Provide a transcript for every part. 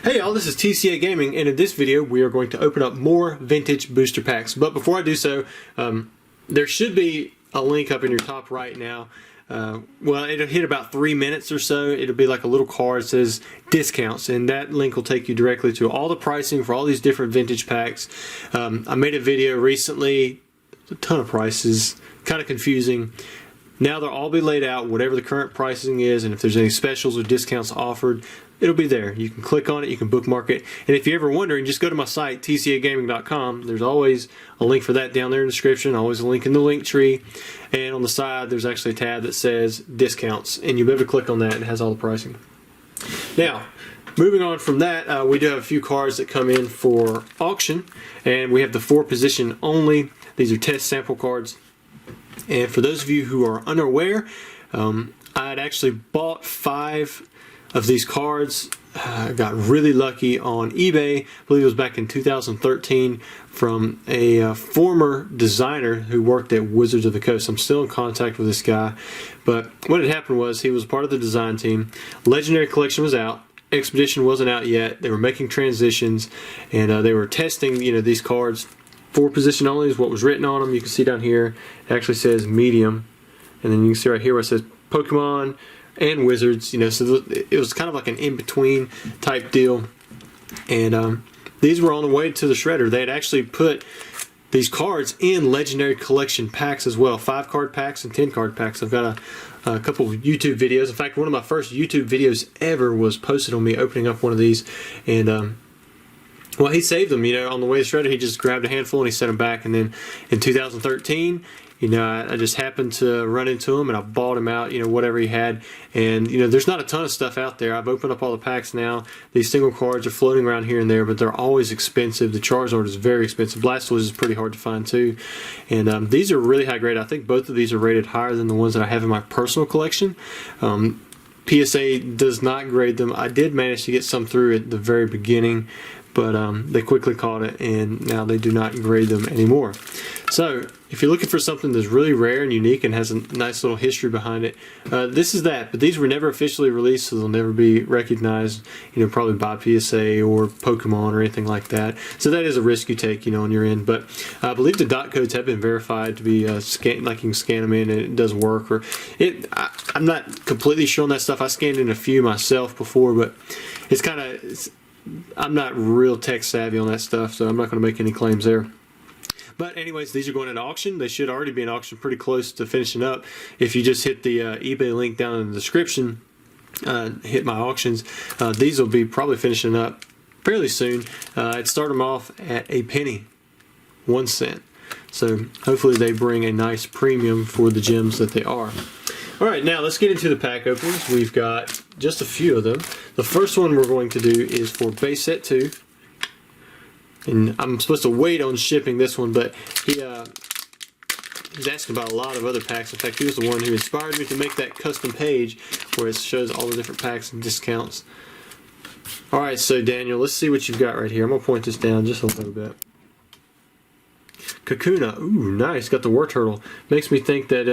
Hey y'all, this is TCA Gaming, and in this video we are going to open up more vintage booster packs. But before I do so, there should be a link up in your top right now. Well, it'll hit about 3 minutes or so. It'll be like a little card that says discounts, and that link will take you directly to all the pricing for all these different vintage packs. I made a video recently, a ton of prices, kind of confusing. Now they'll all be laid out, whatever the current pricing is, and if there's any specials or discounts offered, it'll be there. You can click on it, you can bookmark it, and if you're ever wondering, just go to my site, tcagaming.com. There's always a link for that down there in the description, always a link in the link tree, and on the side there's actually a tab that says discounts, and you'll be able to click on that, and it has all the pricing. Now, moving on from that, we do have a few cards that come in for auction, and we have the 4 position only. These are test sample cards. And for those of you who are unaware, I had actually bought 5 of these cards. I got really lucky on eBay. I believe it was back in 2013 from a former designer who worked at Wizards of the Coast. I'm still in contact with this guy. But what had happened was he was part of the design team. Legendary Collection was out. Expedition wasn't out yet. They were making transitions, and they were testing, these cards. 4 position only is what was written on them. You can see down here, it actually says medium. And then you can see right here where it says Pokemon and Wizards. So it was kind of like an in-between type deal. And these were on the way to the shredder. They had actually put these cards in Legendary Collection packs as well. 5 card packs and 10 card packs. I've got a couple of YouTube videos. In fact, one of my first YouTube videos ever was posted on me opening up one of these. And well, he saved them, on the way to shredder. He just grabbed a handful and he set them back. And then in 2013, I just happened to run into him and I bought him out, whatever he had. And, there's not a ton of stuff out there. I've opened up all the packs now. These single cards are floating around here and there, but they're always expensive. The Charizard is very expensive. Blastoise is pretty hard to find too. And these are really high grade. I think both of these are rated higher than the ones that I have in my personal collection. PSA does not grade them. I did manage to get some through at the very beginning, but they quickly caught it, and now they do not grade them anymore. So, if you're looking for something that's really rare and unique and has a nice little history behind it, this is that. But these were never officially released, so they'll never be recognized, probably by PSA or Pokemon or anything like that. So that is a risk you take, on your end. But I believe the dot codes have been verified to be like you can scan them in and it does work. I'm not completely sure on that stuff. I scanned in a few myself before, but it's kind of... I'm not real tech savvy on that stuff, so I'm not going to make any claims there. But anyways, these are going at auction. They should already be in auction pretty close to finishing up. If you just hit the eBay link down in the description, hit my auctions, these will be probably finishing up fairly soon. I'd start them off at a penny, 1 cent. So hopefully they bring a nice premium for the gems that they are. Alright, now let's get into the pack openings. We've got just a few of them. The first one we're going to do is for base set 2. And I'm supposed to wait on shipping this one, but he's asking about a lot of other packs. In fact, he was the one who inspired me to make that custom page where it shows all the different packs and discounts. Alright, so Daniel, let's see what you've got right here. I'm going to point this down just a little bit. Kakuna, ooh, nice. Got the War Turtle. Makes me think that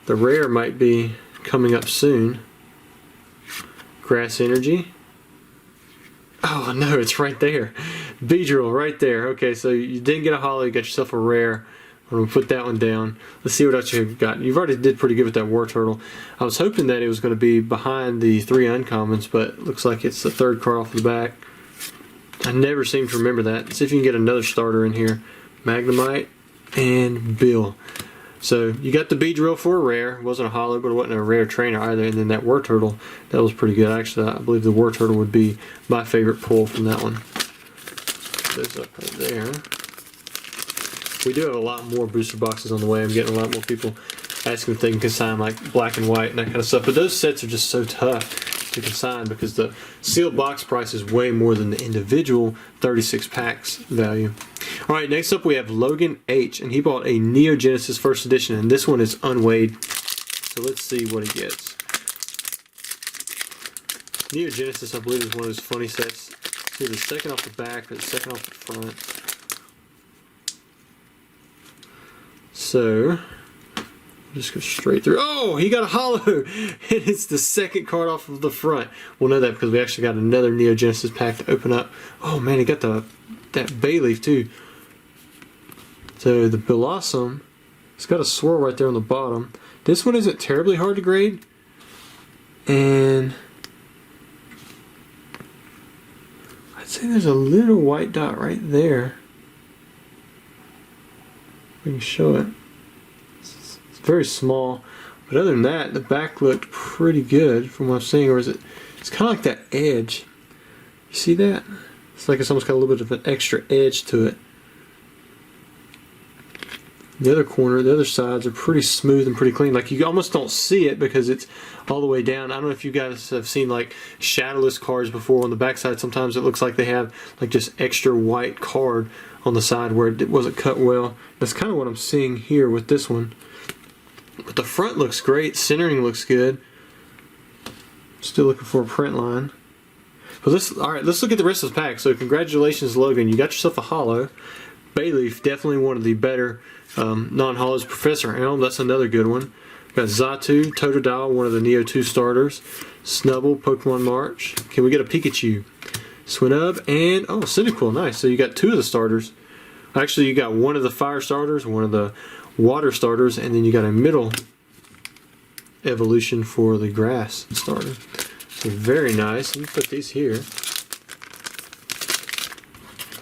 the rare might be coming up soon. Grass Energy. Oh no, it's right there. Beedrill right there. Okay, so you didn't get a holo, you got yourself a rare. I'm going to put that one down. Let's see what else you've got. You've already did pretty good with that War Turtle. I was hoping that it was going to be behind the 3 uncommons, but it looks like it's the 3rd card off the back. I never seem to remember that. Let's see if you can get another starter in here. Magnemite and Bill. So you got the Beedrill for a rare. It wasn't a holo, but it wasn't a rare trainer either. And then that War Turtle, that was pretty good. Actually, I believe the War Turtle would be my favorite pull from that one. Those up right there. We do have a lot more booster boxes on the way. I'm getting a lot more people asking if they can consign like black and white and that kind of stuff. But those sets are just so tough to consign because the sealed box price is way more than the individual 36 packs value. Alright, next up we have Logan H, and he bought a Neo Genesis First Edition, and this one is unweighed. So let's see what he gets. Neo Genesis, I believe, is one of those funny sets. It's either the second off the back or the second off the front. So Just go straight through. Oh, he got a holo, and it's the second card off of the front. We'll know that because we actually got another Neo Genesis pack to open up. Oh man, he got that bay leaf too. So the Blossom, it's got a swirl right there on the bottom. This one isn't terribly hard to grade, and I'd say there's a little white dot right there. We can show it. Very small, but other than that, the back looked pretty good from what I'm seeing. Or is it? It's kind of like that edge. You see that? It's like it's almost got a little bit of an extra edge to it. The other corner, the other sides are pretty smooth and pretty clean. Like you almost don't see it because it's all the way down. I don't know if you guys have seen like shadowless cards before. On the back side, sometimes it looks like they have like just extra white card on the side where it wasn't cut well. That's kind of what I'm seeing here with this one. But the front looks great. Centering looks good. Still looking for a print line. But alright, let's look at the rest of the pack. So congratulations, Logan. You got yourself a holo. Bayleaf, definitely one of the better non-holos. Professor Elm, that's another good one. Got Xatu, Totodile, one of the Neo 2 starters. Snubble, Pokemon March. Can we get a Pikachu? Swinub, and oh, Cyndaquil, nice. So you got two of the starters. Actually, you got one of the fire starters, one of the water starters, and then you got a middle evolution for the grass starter. So very nice. Let me put these here.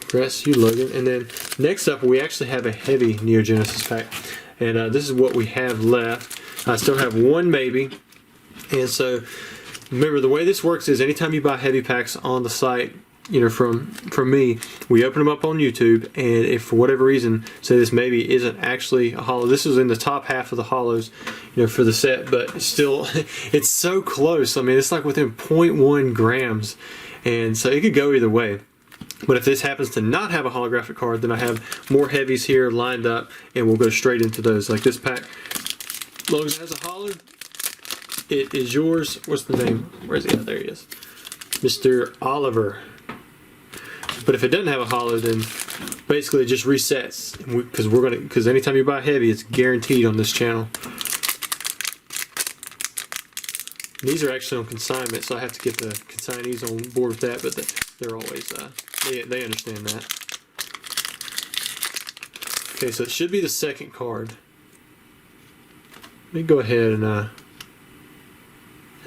Congrats you, Logan. And then next up, we actually have a heavy Neo Genesis pack, and this is what we have left. I still have one maybe, and so remember the way this works is anytime you buy heavy packs on the site, you know, from me, we open them up on YouTube, and if for whatever reason, say this maybe isn't actually a holo, this is in the top half of the holos, you know, for the set, but still, it's so close. I mean, it's like within 0.1 grams, and so it could go either way. But if this happens to not have a holographic card, then I have more heavies here lined up, and we'll go straight into those. Like this pack, as long as it has a holo, it is yours. What's the name? Where's he at? There he is. Mr. Oliver. But if it doesn't have a holo, then basically it just resets, because anytime you buy heavy, it's guaranteed on this channel. These are actually on consignment, so I have to get the consignees on board with that. But they're always they understand that. Okay, so it should be the second card. Let me go ahead and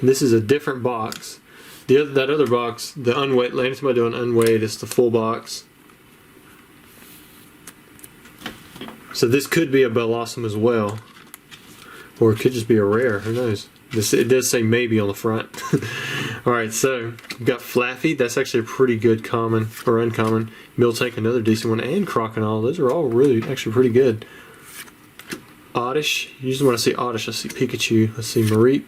this is a different box. That other box, the unweighed, anytime I do an unweighed, it's the full box. So this could be a Blossom as well, or it could just be a rare. Who knows? It does say maybe on the front. All right, so we've got Flaffy. That's actually a pretty good common or uncommon. Miltank, another decent one, and Crocodile. Those are all really actually pretty good. Oddish. Usually when I see Oddish, I see Pikachu. Let's see Mareep,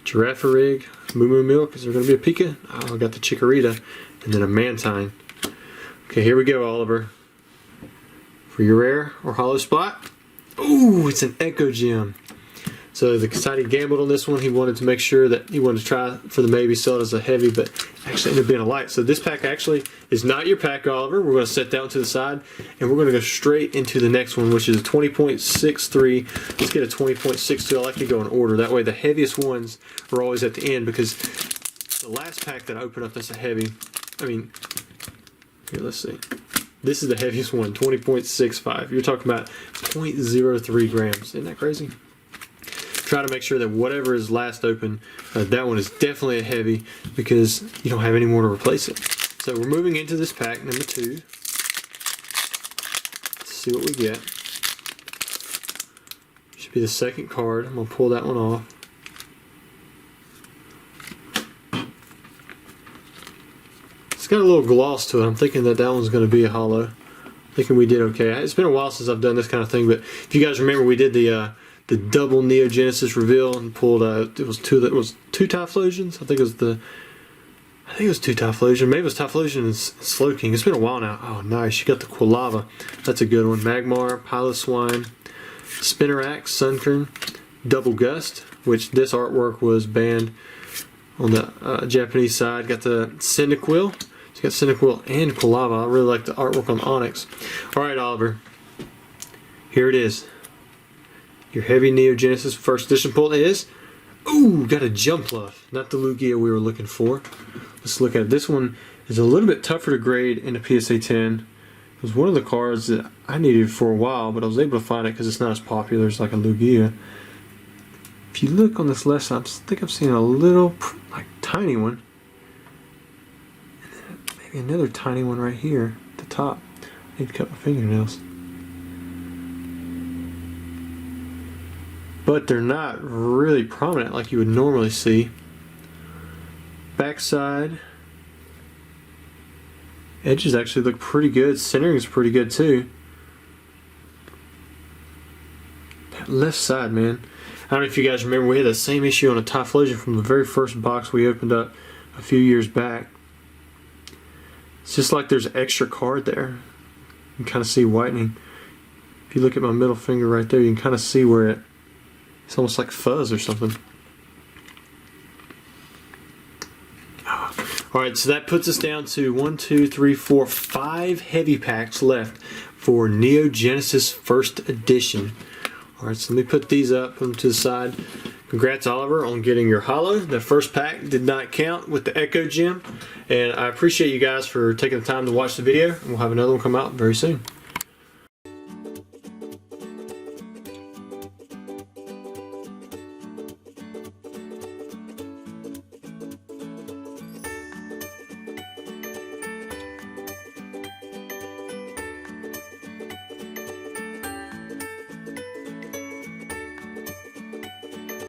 Girafarig, Moo Moo Milk. Is there going to be a Pika? Oh, I got the Chikorita, and then a Mantine. Okay, here we go, Oliver. For your rare or holo spot. Ooh, it's an Echo Gem. So the Kasadi gambled on this one. He wanted to make sure that he wanted to try for the maybe, sell it as a heavy, but actually ended up being a light. So this pack actually is not your pack, Oliver. We're going to set that one to the side, and we're going to go straight into the next one, which is a 20.63. Let's get a 20.62. I like to go in order. That way the heaviest ones are always at the end, because the last pack that I opened up that's a heavy, I mean, here, let's see. This is the heaviest one, 20.65. You're talking about 0.03 grams. Isn't that crazy? Try to make sure that whatever is last open, that one is definitely a heavy, because you don't have any more to replace it. So we're moving into this pack, number 2. Let's see what we get. Should be the second card. I'm going to pull that one off. It's got a little gloss to it. I'm thinking that one's going to be a holo. Thinking we did okay. It's been a while since I've done this kind of thing, but if you guys remember, we did the double Neo Genesis reveal and pulled it was two Typhlosions. I think it was two Typhlosion. Maybe it was Typhlosion and Slowking. It's been a while now. Oh, nice. You got the Quilava. That's a good one. Magmar, Piloswine, Spinarak, Sunkern, Double Gust, which this artwork was banned on the Japanese side. Got the Cyndaquil. So you got Cyndaquil and Quilava. I really like the artwork on Onyx. All right, Oliver. Here it is. Your heavy Neo Genesis first edition pull is, ooh, got a Jumpluff, not the Lugia we were looking for. Let's look at it. This one is a little bit tougher to grade in a PSA 10. It was one of the cards that I needed for a while, but I was able to find it because it's not as popular as like a Lugia. If you look on this left side, I think I'm seeing a little, like, tiny one. And then maybe another tiny one right here at the top. I need to cut my fingernails. But they're not really prominent like you would normally see. Backside. Edges actually look pretty good. Centering is pretty good too. That left side, man. I don't know if you guys remember, we had the same issue on a Typhlosion from the very first box we opened up a few years back. It's just like there's an extra card there. You can kind of see whitening. If you look at my middle finger right there, you can kind of see where it's almost like fuzz or something. Alright, so that puts us down to 5 heavy packs left for Neo Genesis First Edition. Alright, so let me put these up, put them to the side. Congrats, Oliver, on getting your holo. The first pack did not count with the Echo Gem. And I appreciate you guys for taking the time to watch the video. And we'll have another one come out very soon.